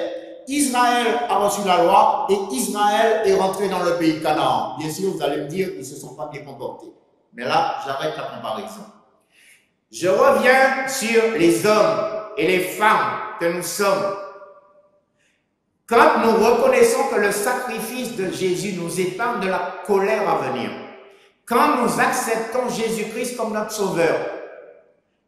Israël a reçu la loi et Israël est rentré dans le pays de Canaan. Bien sûr, vous allez me dire qu'ils ne se sont pas bien comportés. Mais là, j'arrête la comparaison. Je reviens sur les hommes et les femmes que nous sommes. Quand nous reconnaissons que le sacrifice de Jésus nous épargne de la colère à venir, quand nous acceptons Jésus-Christ comme notre sauveur,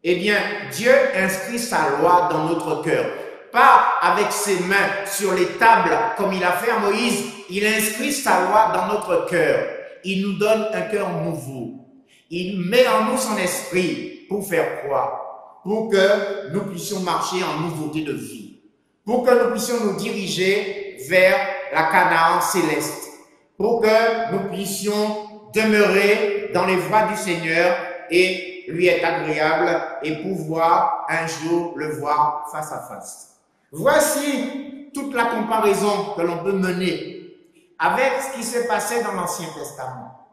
eh bien, Dieu inscrit sa loi dans notre cœur. Pas avec ses mains sur les tables comme il a fait à Moïse, il inscrit sa loi dans notre cœur. Il nous donne un cœur nouveau. Il met en nous son esprit pour faire quoi? Pour que nous puissions marcher en nouveauté de vie. Pour que nous puissions nous diriger vers la Canaan céleste. Pour que nous puissions demeurer dans les voies du Seigneur et lui être agréable et pouvoir un jour le voir face à face. Voici toute la comparaison que l'on peut mener avec ce qui s'est passé dans l'Ancien Testament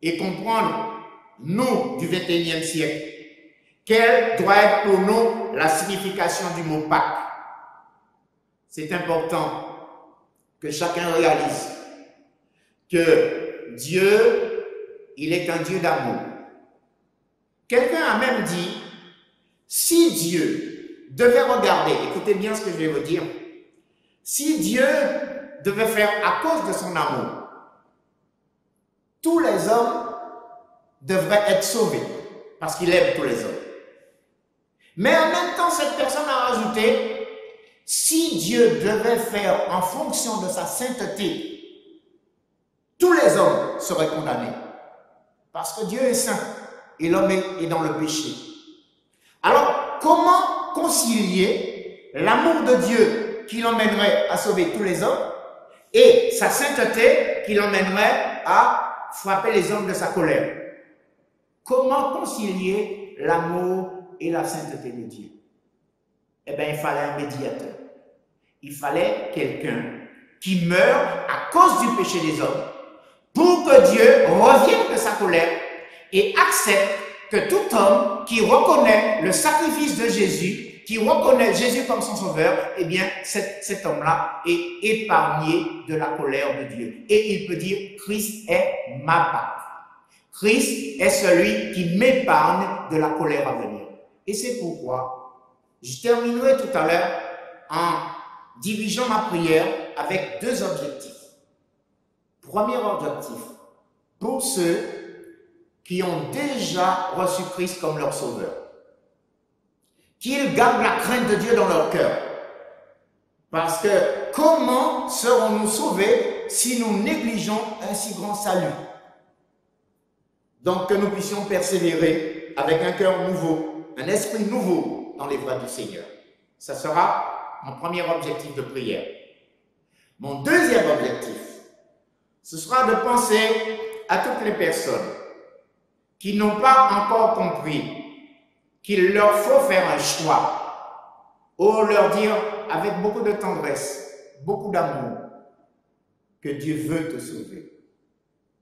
et comprendre, nous, du XXIe siècle, quelle doit être pour nous la signification du mot Pâques. C'est important que chacun réalise que Dieu, il est un Dieu d'amour. Quelqu'un a même dit, si Dieu devait regarder, écoutez bien ce que je vais vous dire, si Dieu devait faire à cause de son amour, tous les hommes devraient être sauvés parce qu'il aime tous les hommes. Mais en même temps, cette personne a rajouté, si Dieu devait faire en fonction de sa sainteté, tous les hommes seraient condamnés. Parce que Dieu est saint et l'homme est dans le péché. Alors, comment concilier l'amour de Dieu qui l'emmènerait à sauver tous les hommes et sa sainteté qui l'emmènerait à frapper les hommes de sa colère? Comment concilier l'amour et la sainteté de Dieu? Eh bien, il fallait un médiateur. Il fallait quelqu'un qui meure à cause du péché des hommes pour que Dieu revienne de sa colère et accepte que tout homme qui reconnaît le sacrifice de Jésus, qui reconnaît Jésus comme son sauveur, eh bien, cet homme-là est épargné de la colère de Dieu. Et il peut dire, Christ est ma Pâque. Christ est celui qui m'épargne de la colère à venir. Et c'est pourquoi je terminerai tout à l'heure en dirigeant ma prière avec deux objectifs. Premier objectif, pour ceux qui ont déjà reçu Christ comme leur sauveur, qu'ils gardent la crainte de Dieu dans leur cœur. Parce que comment serons-nous sauvés si nous négligeons un si grand salut? Donc que nous puissions persévérer avec un cœur nouveau, un esprit nouveau dans les voies du Seigneur. Ça sera mon premier objectif de prière. Mon deuxième objectif, ce sera de penser à toutes les personnes qui n'ont pas encore compris qu'il leur faut faire un choix, ou leur dire avec beaucoup de tendresse, beaucoup d'amour, que Dieu veut te sauver.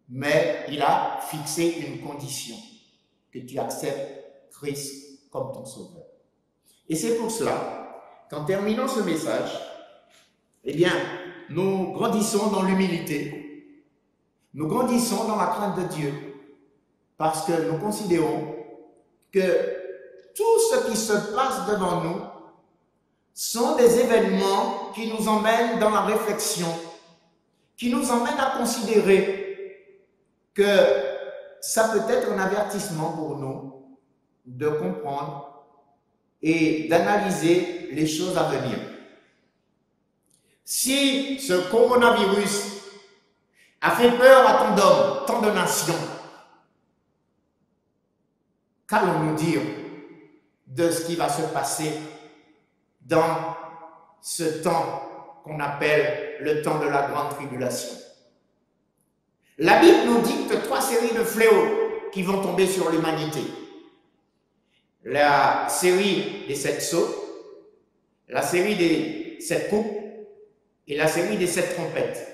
Mais il a fixé une condition, que tu acceptes Christ comme ton sauveur. Et c'est pour cela qu'en terminant ce message, eh bien, nous grandissons dans l'humilité, nous grandissons dans la crainte de Dieu, parce que nous considérons que tout ce qui se passe devant nous sont des événements qui nous emmènent dans la réflexion, qui nous emmènent à considérer que ça peut être un avertissement pour nous de comprendre et d'analyser les choses à venir. Si ce coronavirus a fait peur à tant d'hommes, tant de nations, qu'allons-nous dire de ce qui va se passer dans ce temps qu'on appelle le temps de la grande tribulation? La Bible nous dicte 3 séries de fléaux qui vont tomber sur l'humanité. La série des 7 sceaux, la série des 7 coupes et la série des 7 trompettes.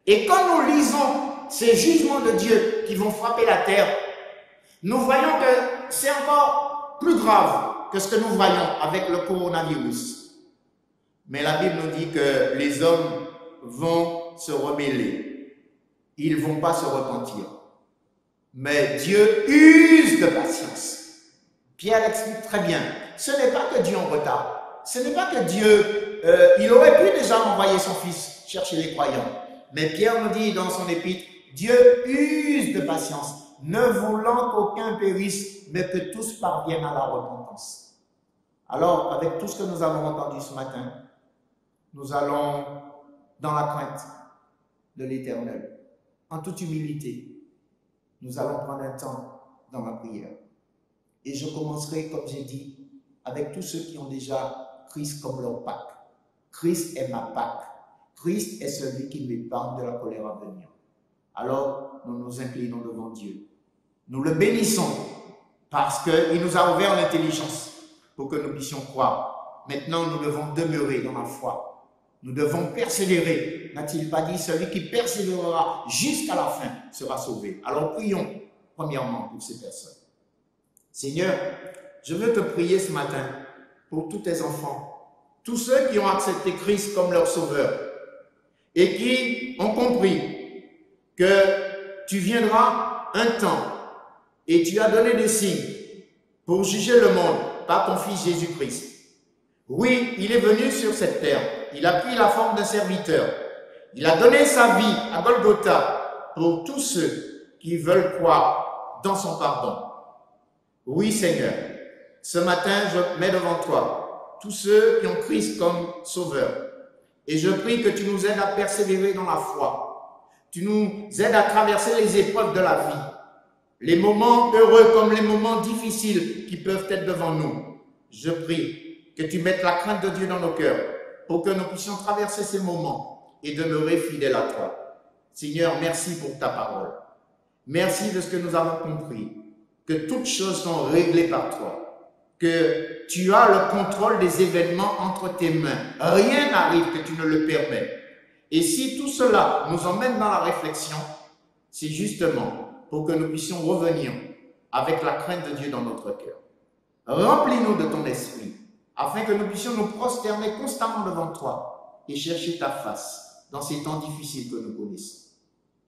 Et quand nous lisons ces jugements de Dieu qui vont frapper la terre, nous voyons que c'est encore plus grave que ce que nous voyons avec le coronavirus. Mais la Bible nous dit que les hommes vont se rebeller. Ils ne vont pas se repentir. Mais Dieu use de patience. Pierre l'explique très bien. Ce n'est pas que Dieu est en retard. Ce n'est pas que Dieu, il aurait pu déjà envoyer son Fils chercher les croyants. Mais Pierre nous dit dans son épître, Dieu use de patience, ne voulant qu'aucun périsse, mais que tous parviennent à la repentance. Alors, avec tout ce que nous avons entendu ce matin, nous allons dans la crainte de l'Éternel, en toute humilité. Nous allons prendre un temps dans la prière. Et je commencerai, comme j'ai dit, avec tous ceux qui ont déjà Christ comme leur Pâque. Christ est ma Pâque. Christ est celui qui m'épargne de la colère à venir. Alors, nous nous inclinons devant Dieu. Nous le bénissons parce qu'il nous a ouvert l'intelligence pour que nous puissions croire. Maintenant, nous devons demeurer dans la foi. Nous devons persévérer. N'a-t-il pas dit, celui qui persévérera jusqu'à la fin sera sauvé. Alors, prions premièrement pour ces personnes. Seigneur, je veux te prier ce matin pour tous tes enfants, tous ceux qui ont accepté Christ comme leur sauveur et qui ont compris que tu viendras un temps et tu as donné des signes pour juger le monde par ton Fils Jésus-Christ. Oui, il est venu sur cette terre, il a pris la forme d'un serviteur, il a donné sa vie à Golgotha pour tous ceux qui veulent croire dans son pardon. Oui, Seigneur, ce matin, je mets devant toi tous ceux qui ont Christ comme sauveur. Et je prie que tu nous aides à persévérer dans la foi. Tu nous aides à traverser les épreuves de la vie. Les moments heureux comme les moments difficiles qui peuvent être devant nous. Je prie que tu mettes la crainte de Dieu dans nos cœurs pour que nous puissions traverser ces moments et demeurer fidèles à toi. Seigneur, merci pour ta parole. Merci de ce que nous avons compris. Que toutes choses sont réglées par toi, que tu as le contrôle des événements entre tes mains. Rien n'arrive que tu ne le permets. Et si tout cela nous emmène dans la réflexion, c'est justement pour que nous puissions revenir avec la crainte de Dieu dans notre cœur. Remplis-nous de ton esprit, afin que nous puissions nous prosterner constamment devant toi et chercher ta face dans ces temps difficiles que nous connaissons.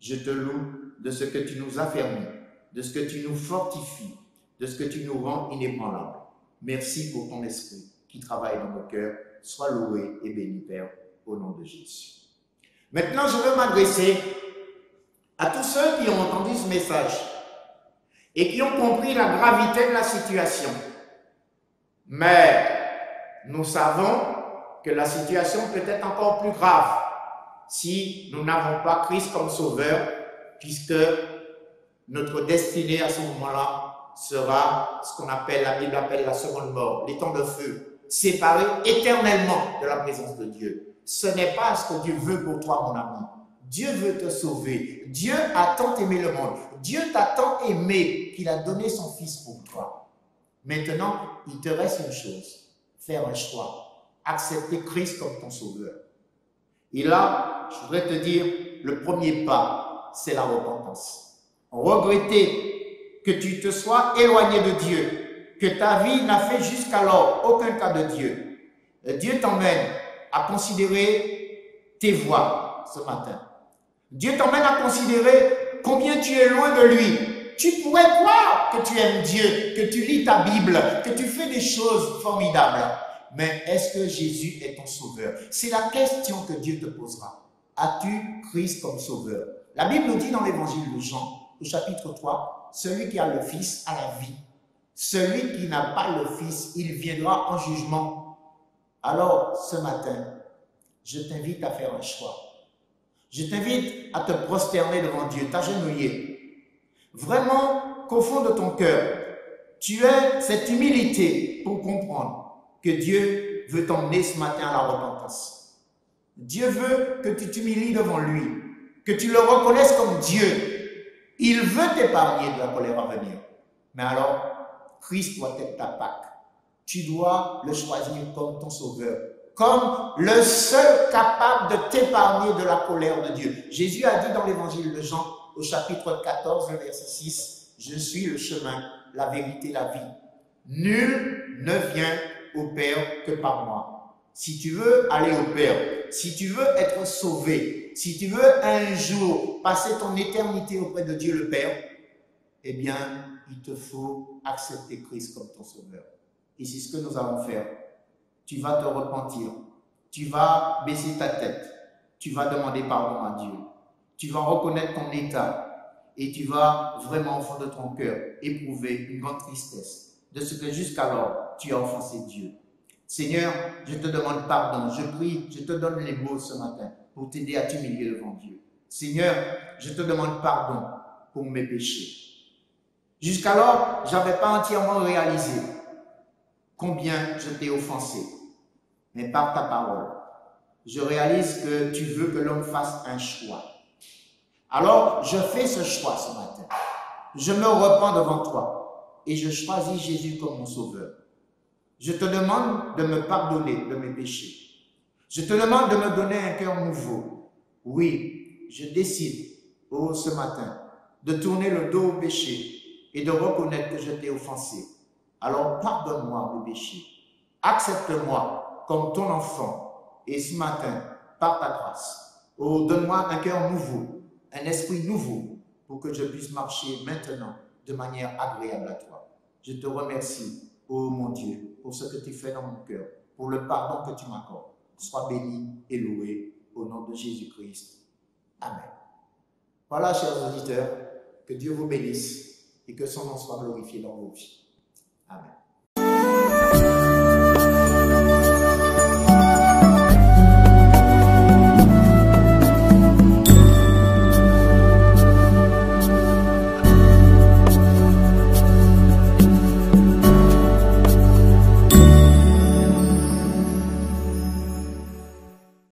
Je te loue de ce que tu nous as permis, de ce que tu nous fortifies, de ce que tu nous rends inébranlables. Merci pour ton esprit qui travaille dans nos cœurs. Sois loué et béni, Père, au nom de Jésus. Maintenant, je veux m'adresser à tous ceux qui ont entendu ce message et qui ont compris la gravité de la situation. Mais nous savons que la situation peut être encore plus grave si nous n'avons pas Christ comme sauveur, puisque notre destinée à ce moment-là sera ce qu'on appelle, la Bible appelle la seconde mort, les temps de feu, séparés éternellement de la présence de Dieu. Ce n'est pas ce que Dieu veut pour toi, mon ami. Dieu veut te sauver. Dieu a tant aimé le monde. Dieu t'a tant aimé qu'il a donné son Fils pour toi. Maintenant, il te reste une chose. Faire un choix. Accepter Christ comme ton sauveur. Et là, je voudrais te dire, le premier pas, c'est la repentance. Regretter que tu te sois éloigné de Dieu, que ta vie n'a fait jusqu'alors aucun cas de Dieu. Dieu t'emmène à considérer tes voies ce matin. Dieu t'emmène à considérer combien tu es loin de lui. Tu pourrais croire que tu aimes Dieu, que tu lis ta Bible, que tu fais des choses formidables. Mais est-ce que Jésus est ton sauveur? C'est la question que Dieu te posera. As-tu Christ comme sauveur? La Bible nous dit dans l'évangile de Jean, au chapitre 3, celui qui a le Fils a la vie. Celui qui n'a pas le Fils, il viendra en jugement. Alors, ce matin, je t'invite à faire un choix. Je t'invite à te prosterner devant Dieu, t'agenouiller. Vraiment qu'au fond de ton cœur, tu aies cette humilité pour comprendre que Dieu veut t'emmener ce matin à la repentance. Dieu veut que tu t'humilies devant lui, que tu le reconnaisses comme Dieu. Il veut t'épargner de la colère à venir. Mais alors, Christ doit être ta Pâque. Tu dois le choisir comme ton sauveur, comme le seul capable de t'épargner de la colère de Dieu. Jésus a dit dans l'évangile de Jean, au chapitre 14, verset 6, « Je suis le chemin, la vérité, la vie. Nul ne vient au Père que par moi. » Si tu veux aller au Père, si tu veux être sauvé, si tu veux un jour passer ton éternité auprès de Dieu le Père, eh bien, il te faut accepter Christ comme ton sauveur. Et c'est ce que nous allons faire. Tu vas te repentir, tu vas baisser ta tête, tu vas demander pardon à Dieu, tu vas reconnaître ton état et tu vas vraiment au fond de ton cœur éprouver une grande tristesse de ce que jusqu'alors tu as offensé Dieu. Seigneur, je te demande pardon, je prie, je te donne les mots ce matin pour t'aider à t'humilier devant Dieu. Seigneur, je te demande pardon pour mes péchés. Jusqu'alors, je n'avais pas entièrement réalisé combien je t'ai offensé. Mais par ta parole, je réalise que tu veux que l'homme fasse un choix. Alors, je fais ce choix ce matin. Je me repens devant toi et je choisis Jésus comme mon sauveur. Je te demande de me pardonner de mes péchés. Je te demande de me donner un cœur nouveau. Oui, je décide, ce matin, de tourner le dos au péché et de reconnaître que je t'ai offensé. Alors, pardonne-moi mes péchés. Accepte-moi comme ton enfant. Et ce matin, par ta grâce, donne-moi un cœur nouveau, un esprit nouveau, pour que je puisse marcher maintenant de manière agréable à toi. Je te remercie, ô mon Dieu, pour ce que tu fais dans mon cœur, pour le pardon que tu m'accordes. Sois béni et loué au nom de Jésus-Christ. Amen. Voilà, chers auditeurs, que Dieu vous bénisse et que son nom soit glorifié dans vos vies.